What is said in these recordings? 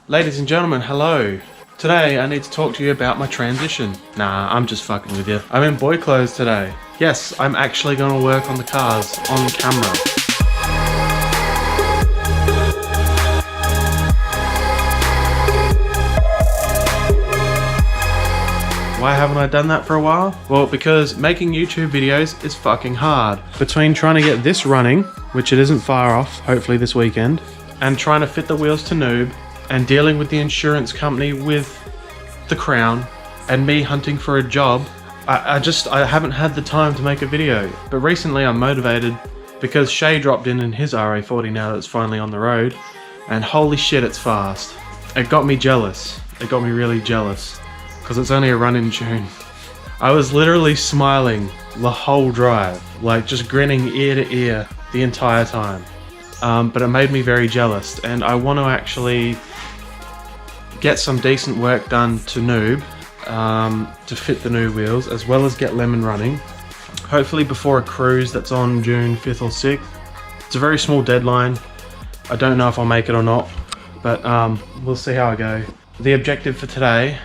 Ladies and gentlemen, hello. Today I need to talk to you about my transition. Nah, I'm just fucking with you. I'm in boy clothes today. Yes, I'm actually gonna work on the cars on camera. Why haven't I done that for a while? Well, because making YouTube videos is fucking hard. Between trying to get this running, which it isn't far off, hopefully this weekend, and trying to fit the wheels to NooB, and dealing with the insurance company with the Crown, and me hunting for a job, I haven't had the time to make a video. But recently I'm motivated because Shay dropped in his RA40 now that it's finally on the road, and holy shit, it's fast. It got me jealous. It got me really jealous, because it's only a run in June. I was literally smiling the whole drive, like just grinning ear to ear the entire time. But it made me very jealous, and I want to actually get some decent work done to NooB to fit the new wheels, as well as get Lemon running, hopefully before a cruise that's on June 5th or 6th. It's a very small deadline. I don't know if I'll make it or not, but we'll see how I go. The objective for today,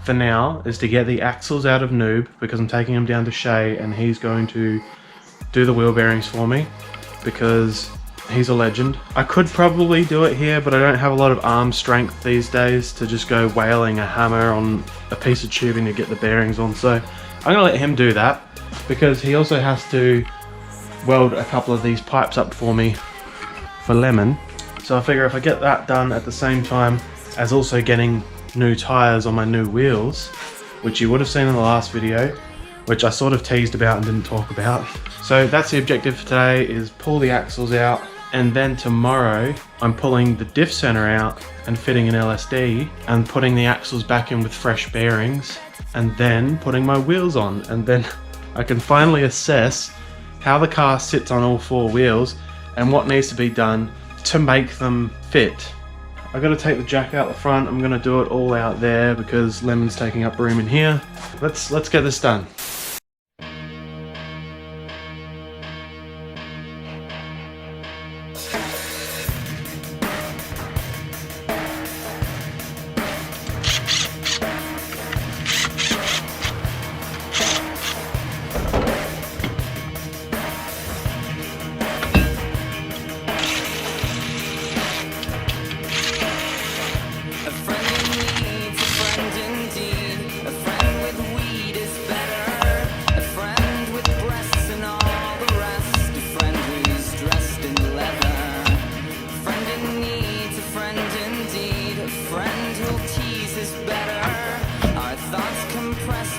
for now, is to get the axles out of NooB, because I'm taking them down to Shay and he's going to do the wheel bearings for me, because he's a legend. I could probably do it here, but I don't have a lot of arm strength these days to just go wailing a hammer on a piece of tubing to get the bearings on. So I'm gonna let him do that, because he also has to weld a couple of these pipes up for me for Lemon. So I figure if I get that done at the same time as also getting new tires on my new wheels, which you would have seen in the last video, which I sort of teased about and didn't talk about. So that's the objective for today, is pull the axles out, and then tomorrow I'm pulling the diff center out and fitting an LSD and putting the axles back in with fresh bearings, and then putting my wheels on, and then I can finally assess how the car sits on all four wheels and what needs to be done to make them fit. I've got to take the jack out the front. I'm going to do it all out there because Lemon's taking up room in here. Let's get this done.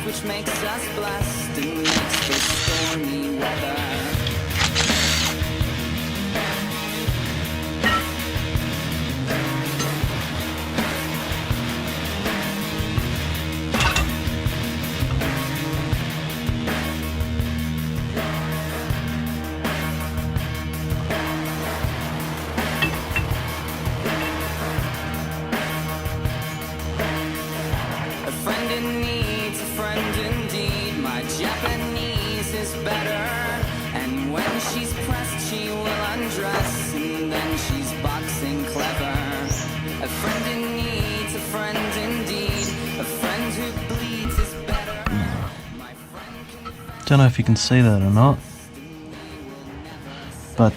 Which makes us blessed and makes the stormy weather. A friend in need's a friend indeed. My Japanese is better, and when she's pressed she will undress, and then she's boxing clever. A friend in need's a friend indeed. A friend who bleeds is better. My friend can... Don't know if you can see that or not, but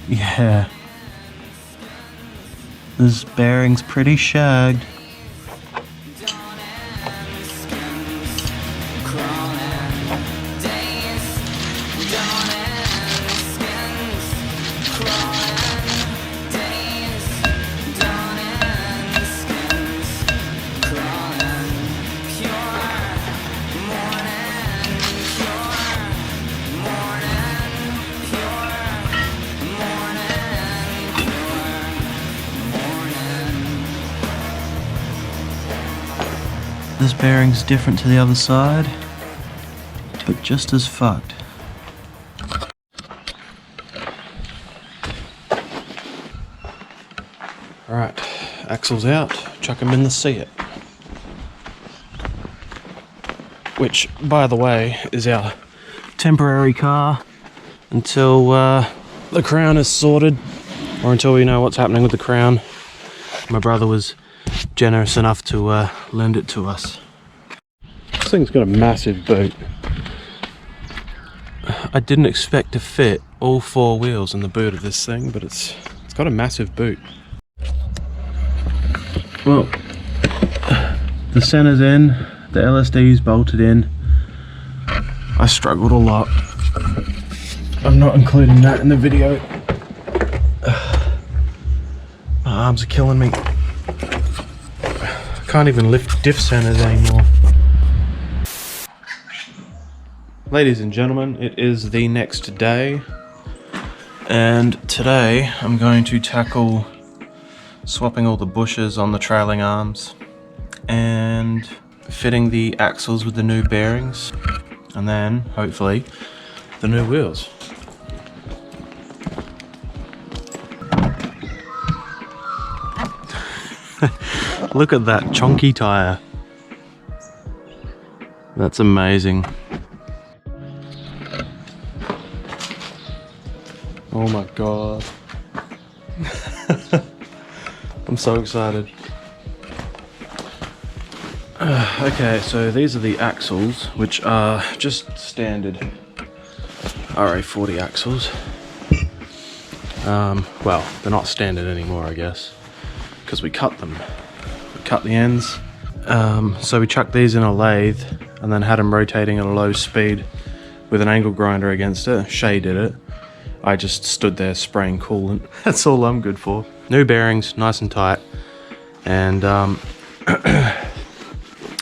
yeah, this bearing's pretty shagged. This bearing's different to the other side, but just as fucked. Alright, axles out, chuck them in the Seat. Which, by the way, is our temporary car until the Crown is sorted or until we know what's happening with the crown. My brother was generous enough to lend it to us. This thing's got a massive boot. I didn't expect to fit all 4 wheels in the boot of this thing, but it's got a massive boot. Well, the center's in, the LSD's bolted in. I struggled a lot. I'm not including that in the video. My arms are killing me. I can't even lift diff centers anymore. Ladies and gentlemen, it is the next day, and today I'm going to tackle swapping all the bushes on the trailing arms and fitting the axles with the new bearings, and then hopefully the new wheels. Look at that chonky tire. That's amazing. Oh my god. I'm so excited. Okay, so these are the axles, which are just standard RA40 axles. Well, they're not standard anymore, I guess, because we cut them. We cut the ends. So we chucked these in a lathe and then had them rotating at a low speed with an angle grinder against it. Shay did it. I just stood there spraying coolant. That's all I'm good for. New bearings, nice and tight, and I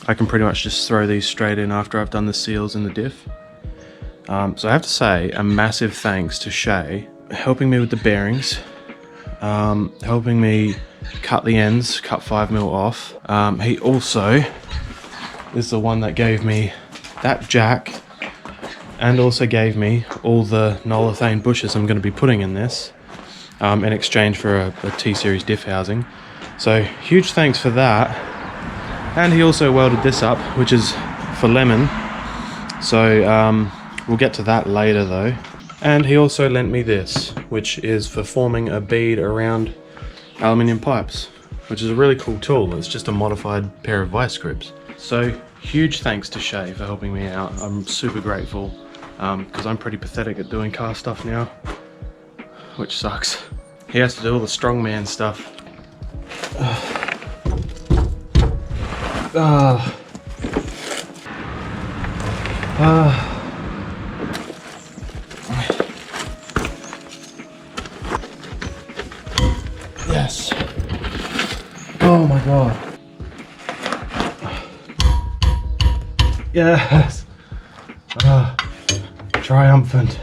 can pretty much just throw these straight in after I've done the seals in the diff. So I have to say a massive thanks to Shay, helping me with the bearings, helping me cut the ends, cut 5mm off. He also is the one that gave me that jack, and also gave me all the Nolethane bushes I'm going to be putting in this in exchange for a T-Series diff housing. So huge thanks for that. And he also welded this up, which is for lemon. So we'll get to that later though. And he also lent me this, which is for forming a bead around aluminium pipes, which is a really cool tool. It's just a modified pair of vice grips. So huge thanks to Shay for helping me out. I'm super grateful, because I'm pretty pathetic at doing car stuff now, which sucks. He has to do all the strongman stuff. Yes. Oh my god. Yes. Triumphant.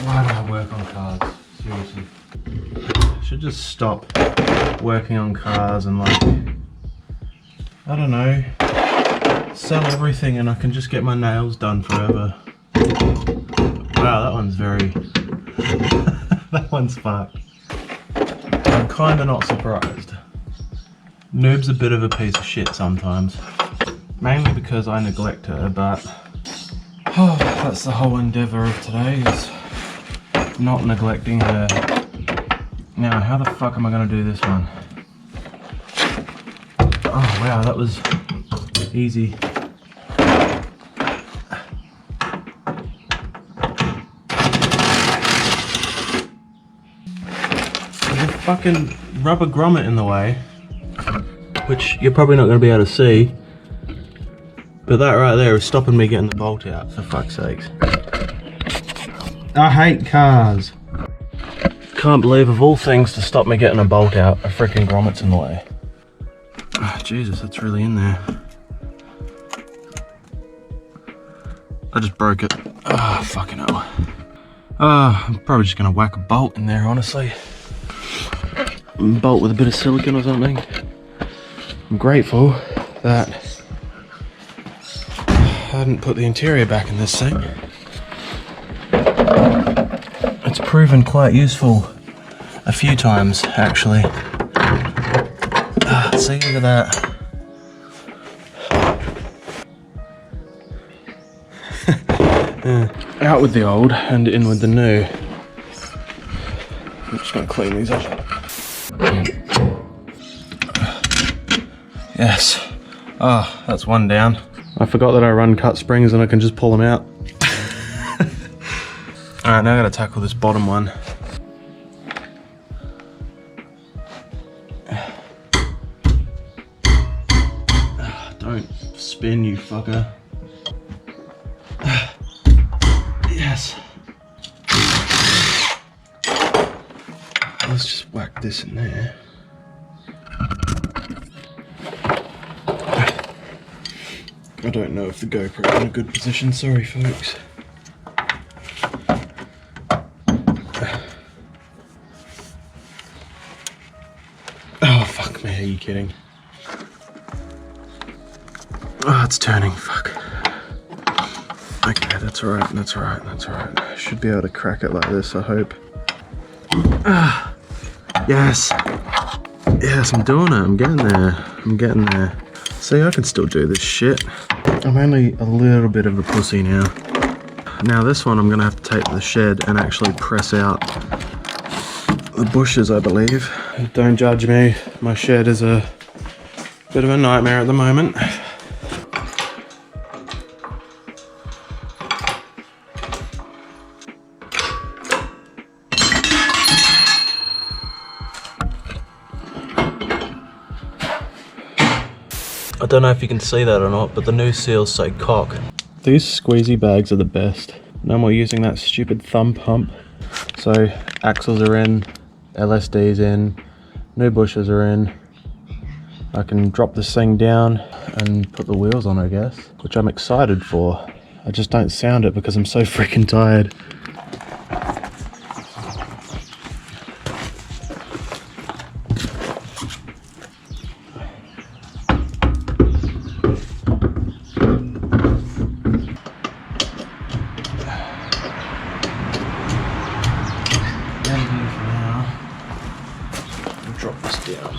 Why do I work on cars? Seriously. I should just stop working on cars and, like, I don't know, sell everything and I can just get my nails done forever. Wow, that one's very... that one's fucked. I'm kinda not surprised. NooB's a bit of a piece of shit sometimes. Mainly because I neglect her, but that's the whole endeavour of today, is not neglecting her. Now, how the fuck am I going to do this one? Oh wow, that was easy. There's a fucking rubber grommet in the way, which you're probably not going to be able to see, but that right there is stopping me getting the bolt out, for fuck's sakes. I hate cars. Can't believe, of all things to stop me getting a bolt out, a freaking grommet's in the way. Oh, Jesus, that's really in there. I just broke it. Ah, oh, fucking hell. I'm probably just gonna whack a bolt in there, honestly. Bolt with a bit of silicone or something. I'm grateful that I hadn't put the interior back in this thing. It's proven quite useful a few times, actually. See, look at that. Out with the old and in with the new. I'm just gonna clean these up. Yes. Oh, that's one down. I forgot that I run cut springs and I can just pull them out. Alright, now I gotta tackle this bottom one. Don't spin, you fucker. Yes. Let's just whack this in there. I don't know if the GoPro's in a good position, sorry folks. Oh fuck me, are you kidding? Oh, it's turning, fuck. Okay, that's alright, that's alright, that's alright. I should be able to crack it like this, I hope. Ah, yes. Yes, I'm doing it, I'm getting there. I'm getting there. See, I can still do this shit. I'm only a little bit of a pussy now. Now this one I'm gonna have to take to the shed and actually press out the bushes, I believe. Don't judge me, my shed is a bit of a nightmare at the moment. I don't know if you can see that or not, but the new seals say cock. These squeezy bags are the best. No more using that stupid thumb pump. So axles are in, LSD's in, new bushes are in. I can drop this thing down and put the wheels on, I guess, which I'm excited for. I just don't sound it because I'm so freaking tired. Drop this down.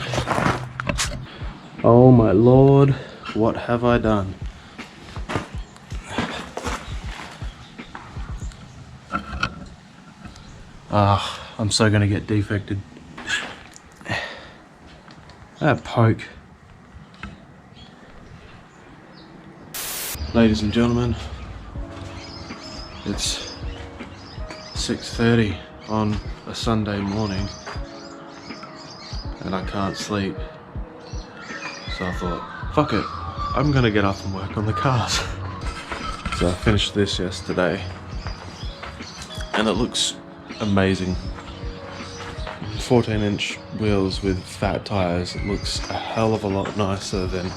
Oh my lord, what have I done? Ah, I'm so gonna get defected. That poke. Ladies and gentlemen, it's 6:30 on a Sunday morning. And I can't sleep. So I thought, fuck it, I'm gonna get up and work on the cars. So I finished this yesterday. And it looks amazing. 14-inch wheels with fat tires. It looks a hell of a lot nicer than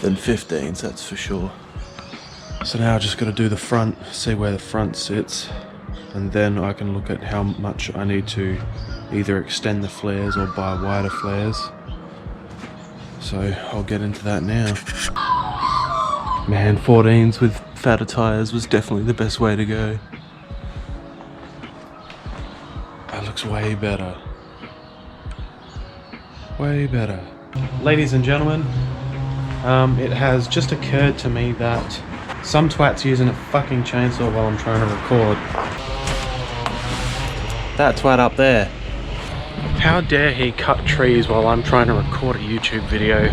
15s, that's for sure. So now I just gotta do the front, see where the front sits. And then I can look at how much I need to either extend the flares or buy wider flares. So I'll get into that now. Man, 14s with fatter tires was definitely the best way to go. That looks way better. Way better. Ladies and gentlemen, it has just occurred to me that some twat's using a fucking chainsaw while I'm trying to record. That twat up there. How dare he cut trees while I'm trying to record a YouTube video?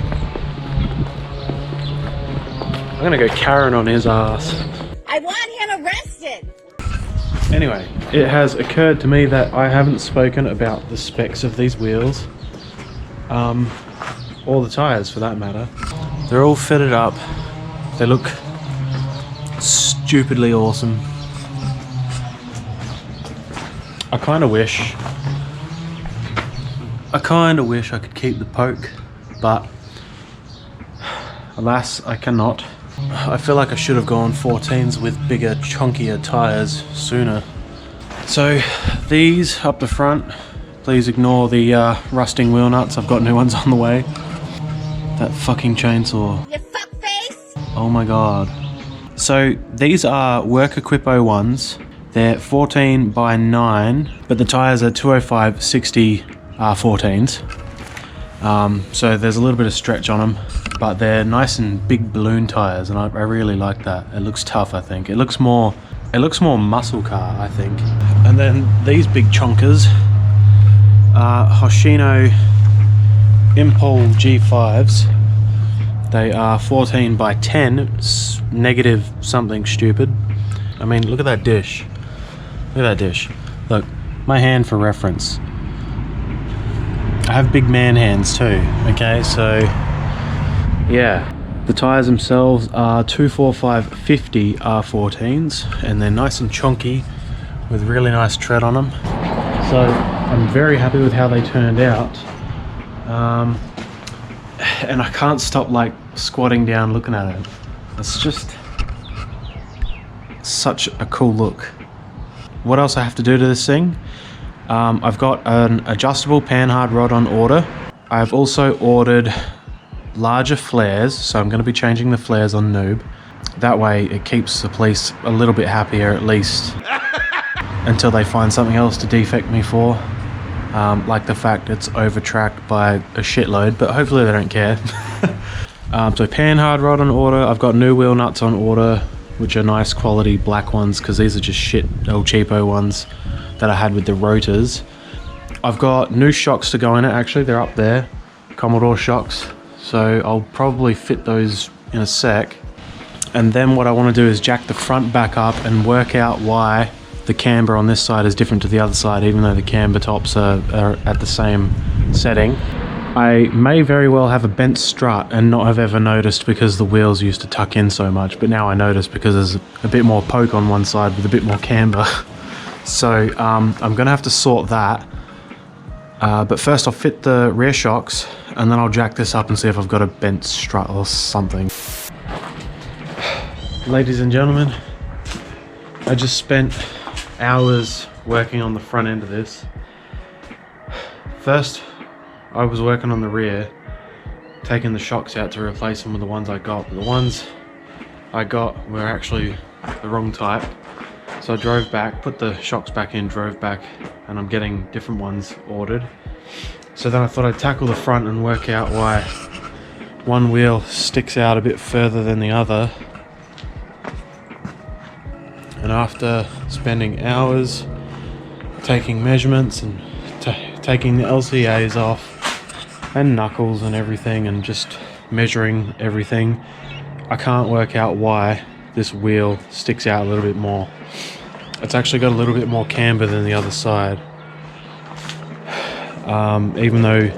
I'm gonna go Karen on his ass. I want him arrested! Anyway, it has occurred to me that I haven't spoken about the specs of these wheels. Or the tires for that matter. They're all fitted up. They look stupidly awesome. I kind of wish I could keep the poke, but alas, I cannot. I feel like I should have gone 14s with bigger, chunkier tires sooner. So these up the front, please ignore the rusting wheel nuts. I've got new ones on the way. That fucking chainsaw. You fuckface! Oh my god. So these are Work Equipo ones. They're 14 by 9, but the tires are 205/60 14s. So there's a little bit of stretch on them, but they're nice and big balloon tires, and I really like that. It looks tough, I think. It looks more muscle car, I think. And then these big chonkers are Hoshino Impul G5s. They are 14 by 10. It's negative something stupid. I mean, look at that dish. Look at that dish. Look, my hand for reference. I have big man hands too, okay? So, yeah. The tyres themselves are 245/50 R14s, and they're nice and chunky with really nice tread on them. So, I'm very happy with how they turned out. And I can't stop like squatting down looking at it. It's just such a cool look. What else I have to do to this thing? I've got an adjustable panhard rod on order. I've also ordered larger flares, so I'm going to be changing the flares on NooB. That way it keeps the police a little bit happier at least until they find something else to defect me for. Like the fact it's over-tracked by a shitload, but hopefully they don't care. So panhard rod on order. I've got new wheel nuts on order, which are nice quality black ones, because these are just shit old cheapo ones that I had with the rotors. I've got new shocks to go in it, actually. They're up there, Commodore shocks. So I'll probably fit those in a sec. And then what I want to do is jack the front back up and work out why the camber on this side is different to the other side, even though the camber tops are at the same setting. I may very well have a bent strut and not have ever noticed because the wheels used to tuck in so much, but now I notice because there's a bit more poke on one side with a bit more camber. So I'm gonna have to sort that. But first I'll fit the rear shocks, and then I'll jack this up and see if I've got a bent strut or something. Ladies and gentlemen, I just spent hours working on the front end of this. First, I was working on the rear, taking the shocks out to replace them with the ones I got, but the ones I got were actually the wrong type. So I drove back, put the shocks back in, drove back, and I'm getting different ones ordered. So then I thought I'd tackle the front and work out why one wheel sticks out a bit further than the other. And after spending hours taking measurements and taking the LCAs off and knuckles and everything and just measuring everything, I can't work out why this wheel sticks out a little bit more. It's actually got a little bit more camber than the other side. Even though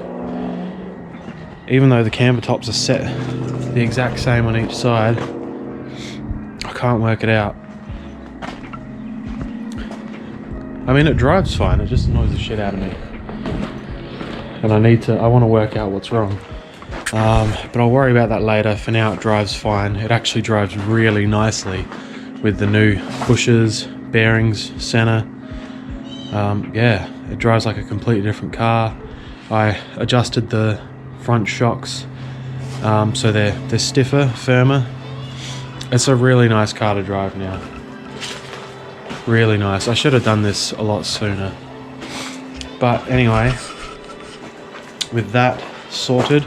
the camber tops are set the exact same on each side, I can't work it out. I mean, it drives fine, it just annoys the shit out of me. And I want to work out what's wrong. But I'll worry about that later. For now, it drives fine. It actually drives really nicely with the new pushes, bearings, center. Yeah, it drives like a completely different car. I adjusted the front shocks so they're stiffer, firmer. It's a really nice car to drive now. Really nice. I should have done this a lot sooner. But anyway, with that sorted,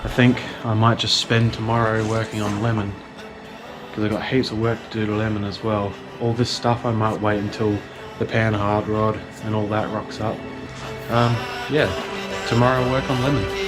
I think I might just spend tomorrow working on Lemon, because I've got heaps of work to do to Lemon as well. All this stuff I might wait until the panhard rod and all that rocks up. Yeah, tomorrow I'll work on Lemon.